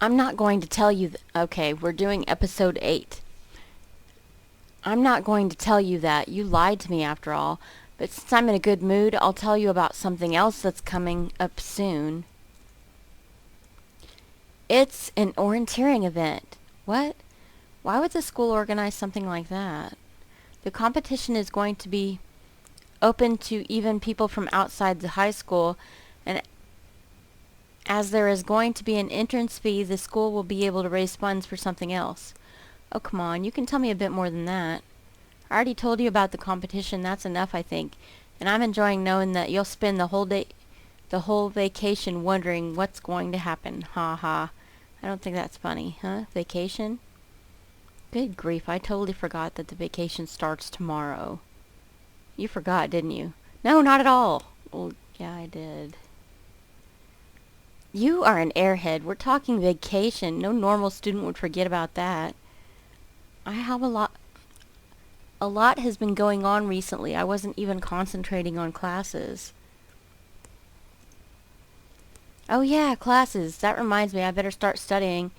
I'm not going to tell you okay, we're doing episode 8. I'm not going to tell you that. You lied to me after all. But since I'm in a good mood, I'll tell you about something else that's coming up soon. It's an orienteering event. What? Why would the school organize something like that? The competition is going to be open to even people from outside the high school, and as there is going to be an entrance fee, the school will be able to raise funds for something else. Oh, come on, you can tell me a bit more than that. I already told you about the competition, that's enough, I think, and I'm enjoying knowing that you'll spend the whole vacation wondering what's going to happen. Ha ha. I don't think that's funny, huh? Vacation? Good grief, I totally forgot that the vacation starts tomorrow. You forgot, didn't you? No, not at all. Well, yeah, I did. You are an airhead. We're talking vacation. No normal student would forget about that. I have a lot has been going on recently. I wasn't even concentrating on classes. Oh yeah, classes. That reminds me, I better start studying.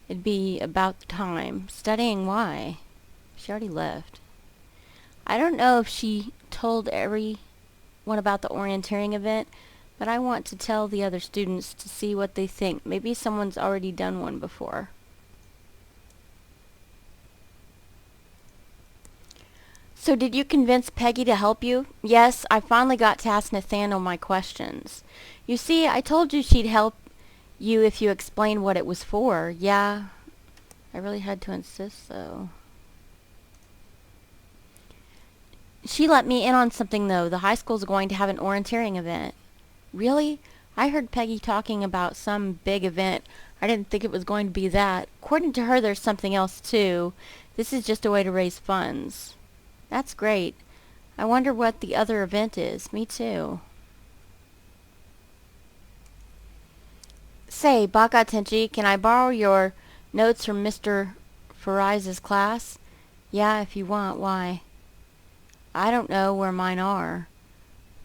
It'd be about the time. Studying why? She already left. I don't know if she told everyone about the orienteering event, but I want to tell the other students to see what they think. Maybe someone's already done one before. So did you convince Peggy to help you? Yes, I finally got to ask Nathaniel my questions. You see, I told you she'd help you if you explained what it was for. Yeah, I really had to insist, though. She let me in on something, though. The high school's going to have an orienteering event. Really? I heard Peggy talking about some big event. I didn't think it was going to be that. According to her, there's something else, too. This is just a way to raise funds. That's great. I wonder what the other event is. Me too. Say, Baka Tenchi, can I borrow your notes from Mr. Fariz's class? Yeah, if you want. Why? I don't know where mine are.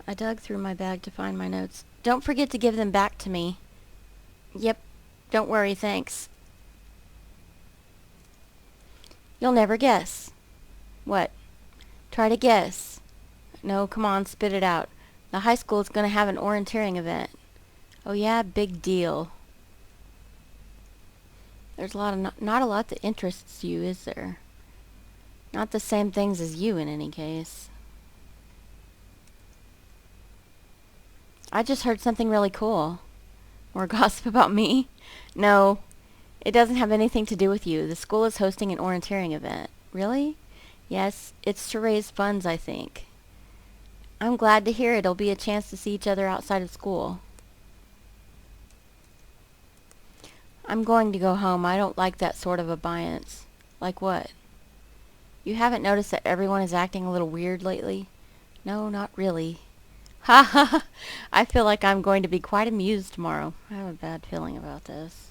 I dug through my bag to find my notes. Don't forget to give them back to me. Yep. Don't worry, thanks. You'll never guess. What? Try to guess. No, come on, spit it out. The high school is going to have an orienteering event. Oh yeah, big deal. There's not a lot that interests you, is there? Not the same things as you, in any case. I just heard something really cool. More gossip about me? No, it doesn't have anything to do with you. The school is hosting an orienteering event. Really? Yes, it's to raise funds, I think. I'm glad to hear it. It'll be a chance to see each other outside of school. I'm going to go home. I don't like that sort of abeyance. Like what? You haven't noticed that everyone is acting a little weird lately? No, not really. Ha ha ha! I feel like I'm going to be quite amused tomorrow. I have a bad feeling about this.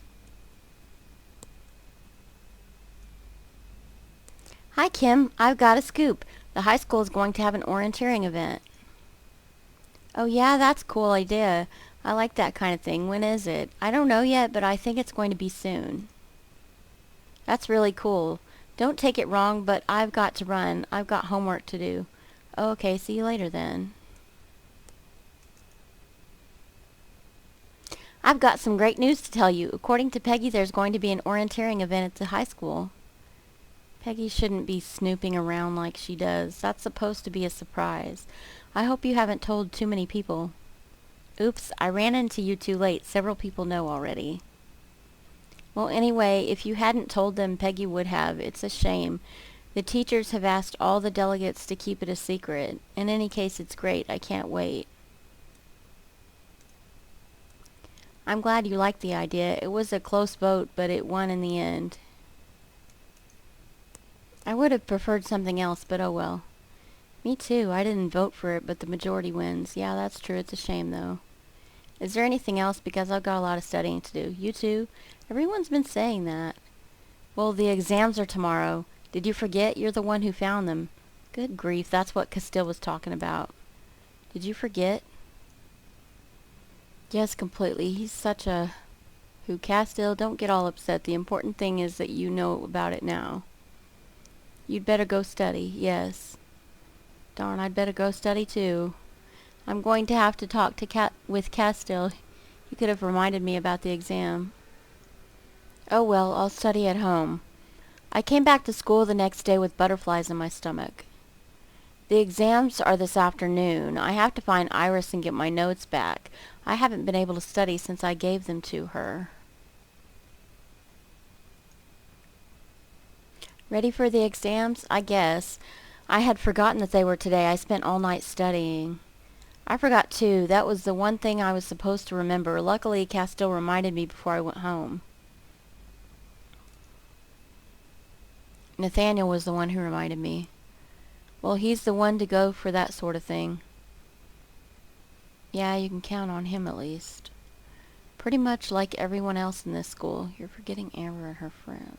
Hi, Kim. I've got a scoop. The high school is going to have an orienteering event. Oh yeah, that's a cool idea. I like that kind of thing. When is it? I don't know yet, but I think it's going to be soon. That's really cool. Don't take it wrong, but I've got to run. I've got homework to do. Okay, see you later then. I've got some great news to tell you. According to Peggy, there's going to be an orienteering event at the high school. Peggy shouldn't be snooping around like she does. That's supposed to be a surprise. I hope you haven't told too many people. Oops, I ran into you too late. Several people know already. Well, anyway, if you hadn't told them, Peggy would have. It's a shame. The teachers have asked all the delegates to keep it a secret. In any case, it's great. I can't wait. I'm glad you liked the idea. It was a close vote, but it won in the end. I would have preferred something else, but oh well. Me too. I didn't vote for it, but the majority wins. Yeah, that's true. It's a shame, though. Is there anything else? Because I've got a lot of studying to do. You too? Everyone's been saying that. Well, the exams are tomorrow. Did you forget? You're the one who found them. Good grief, that's what Castile was talking about. Did you forget? Yes, completely. He's such a... Who, Castile? Don't get all upset. The important thing is that you know about it now. You'd better go study, yes. Darn, I'd better go study too. I'm going to have to talk to with Castile. He could have reminded me about the exam. Oh well, I'll study at home. I came back to school the next day with butterflies in my stomach. The exams are this afternoon. I have to find Iris and get my notes back. I haven't been able to study since I gave them to her. Ready for the exams? I guess. I had forgotten that they were today. I spent all night studying. I forgot too. That was the one thing I was supposed to remember. Luckily, Castile reminded me before I went home. Nathaniel was the one who reminded me. Well, he's the one to go for that sort of thing. Yeah, you can count on him at least. Pretty much like everyone else in this school. You're forgetting Amber and her friends.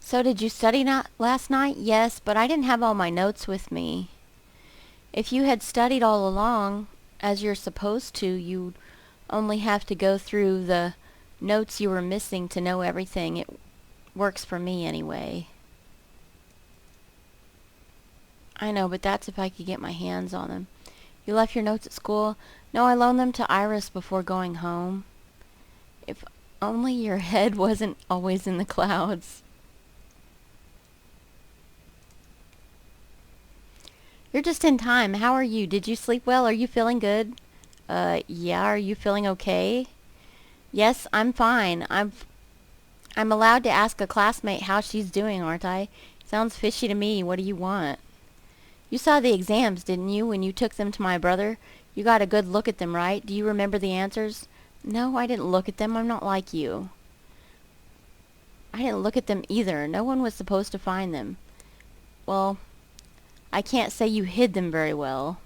So did you study last night? Yes, but I didn't have all my notes with me. If you had studied all along, as you're supposed to, you'd only have to go through the notes you were missing to know everything. It works for me anyway. I know, but that's if I could get my hands on them. You left your notes at school? No, I loaned them to Iris before going home. If only your head wasn't always in the clouds. You're just in time. How are you? Did you sleep well? Are you feeling good? Yeah, are you feeling okay? Yes, I'm fine. I'm allowed to ask a classmate how she's doing, aren't I? Sounds fishy to me. What do you want? You saw the exams, didn't you, when you took them to my brother? You got a good look at them, right? Do you remember the answers? No, I didn't look at them. I'm not like you. I didn't look at them either. No one was supposed to find them. Well, I can't say you hid them very well.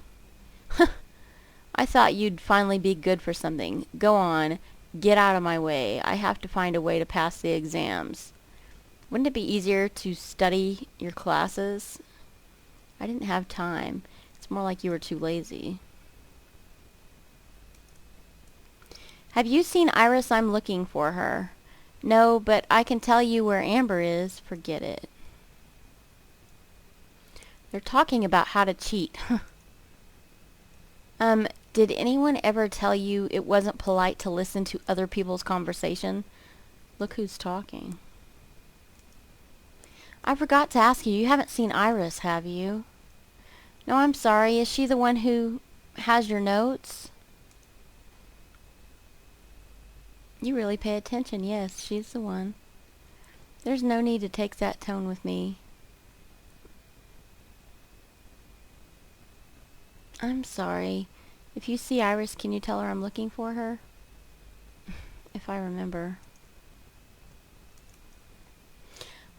I thought you'd finally be good for something. Go on. Get out of my way. I have to find a way to pass the exams. Wouldn't it be easier to study your classes? I didn't have time. It's more like you were too lazy. Have you seen Iris? I'm looking for her. No, but I can tell you where Amber is. Forget it. They're talking about how to cheat. Did anyone ever tell you it wasn't polite to listen to other people's conversation? Look who's talking. I forgot to ask you. You haven't seen Iris, have you? No, I'm sorry. Is she the one who has your notes? You really pay attention. Yes, she's the one. There's no need to take that tone with me. I'm sorry. If you see Iris, can you tell her I'm looking for her? If I remember.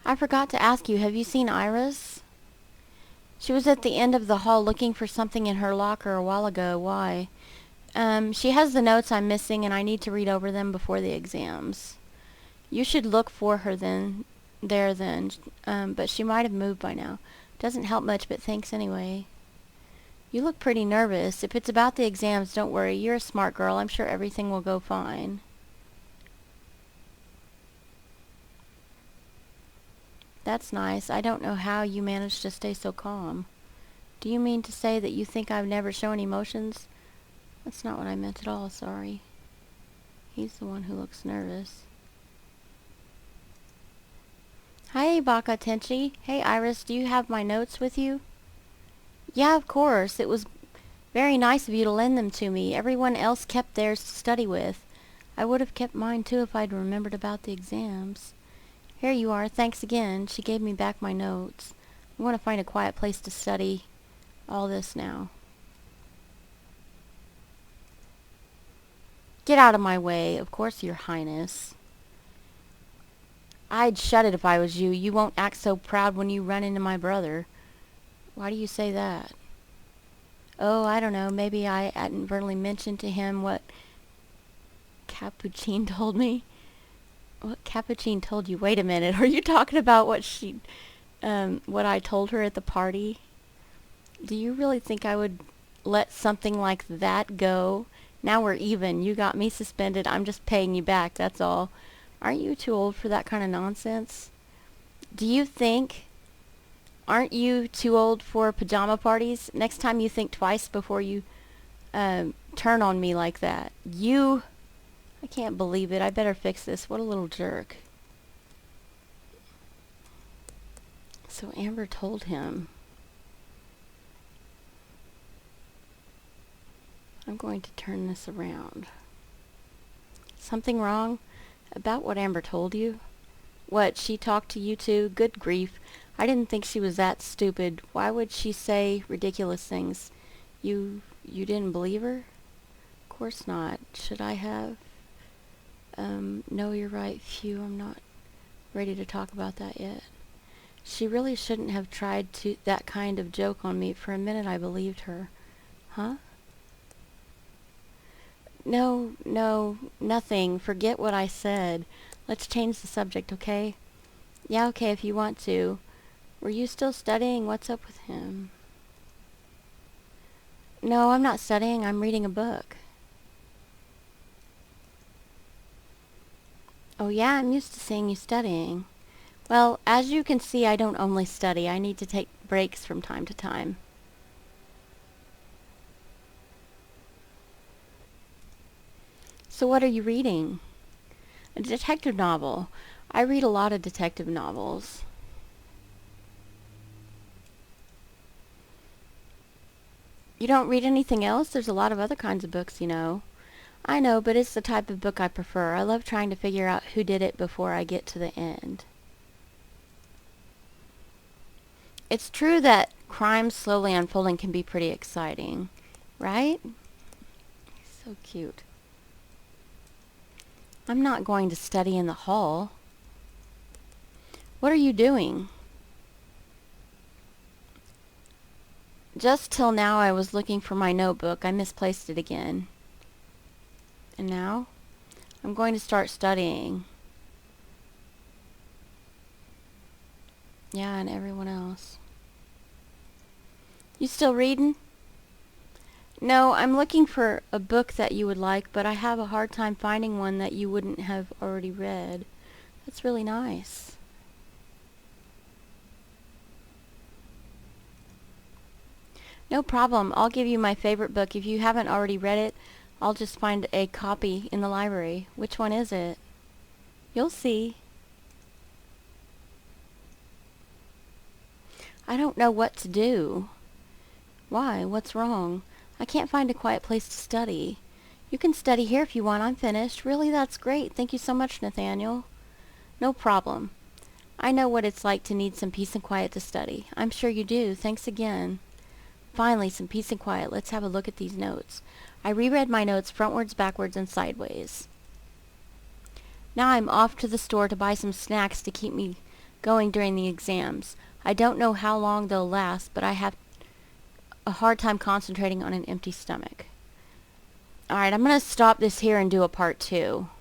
I forgot to ask you, have you seen Iris? She was at the end of the hall looking for something in her locker a while ago. Why? She has the notes I'm missing and I need to read over them before the exams. You should look for her then. But she might have moved by now. Doesn't help much, but thanks anyway. You look pretty nervous. If it's about the exams, don't worry. You're a smart girl. I'm sure everything will go fine. That's nice. I don't know how you manage to stay so calm. Do you mean to say that you think I've never shown emotions? That's not what I meant at all, sorry. He's the one who looks nervous. Hi, Baka Tenchi. Hey, Iris, do you have my notes with you? Yeah, of course. It was very nice of you to lend them to me. Everyone else kept theirs to study with. I would have kept mine too if I'd remembered about the exams. Here you are. Thanks again. She gave me back my notes. I want to find a quiet place to study all this now. Get out of my way. Of course, Your Highness. I'd shut it if I was you. You won't act so proud when you run into my brother. Why do you say that? Oh, I don't know. Maybe I inadvertently mentioned to him what Capucine told me. What Capucine told you? Wait a minute. Are you talking about what I told her at the party? Do you really think I would let something like that go? Now we're even. You got me suspended. I'm just paying you back, that's all. Aren't you too old for that kind of nonsense? Do you think... Aren't you too old for pajama parties? Next time you think twice before you turn on me like that. You... I can't believe it. I better fix this. What a little jerk. So Amber told him. I'm going to turn this around. Something wrong? About what Amber told you? What, she talked to you too? Good grief. I didn't think she was that stupid. Why would she say ridiculous things? You didn't believe her? Of course not. Should I have? No, you're right. Phew, I'm not ready to talk about that yet. She really shouldn't have tried that kind of joke on me. For a minute I believed her. Huh? No, nothing. Forget what I said. Let's change the subject, okay? Yeah, okay, if you want to. Were you still studying? What's up with him? No, I'm not studying. I'm reading a book. Oh yeah, I'm used to seeing you studying. Well, as you can see, I don't only study. I need to take breaks from time to time. So what are you reading? A detective novel. I read a lot of detective novels. You don't read anything else? There's a lot of other kinds of books, you know. I know, but it's the type of book I prefer. I love trying to figure out who did it before I get to the end. It's true that crime slowly unfolding can be pretty exciting, right? So cute. I'm not going to study in the hall. What are you doing? Just till now I was looking for my notebook. I misplaced it again. And now? I'm going to start studying. Yeah, and everyone else. You still reading? No, I'm looking for a book that you would like, but I have a hard time finding one that you wouldn't have already read. That's really nice. No problem. I'll give you my favorite book. If you haven't already read it, I'll just find a copy in the library. Which one is it? You'll see. I don't know what to do. Why? What's wrong? I can't find a quiet place to study. You can study here if you want. I'm finished. Really, that's great. Thank you so much, Nathaniel. No problem. I know what it's like to need some peace and quiet to study. I'm sure you do. Thanks again. Finally, some peace and quiet. Let's have a look at these notes. I reread my notes frontwards, backwards, and sideways. Now I'm off to the store to buy some snacks to keep me going during the exams. I don't know how long they'll last, but I have a hard time concentrating on an empty stomach. Alright, I'm going to stop this here and do a part 2.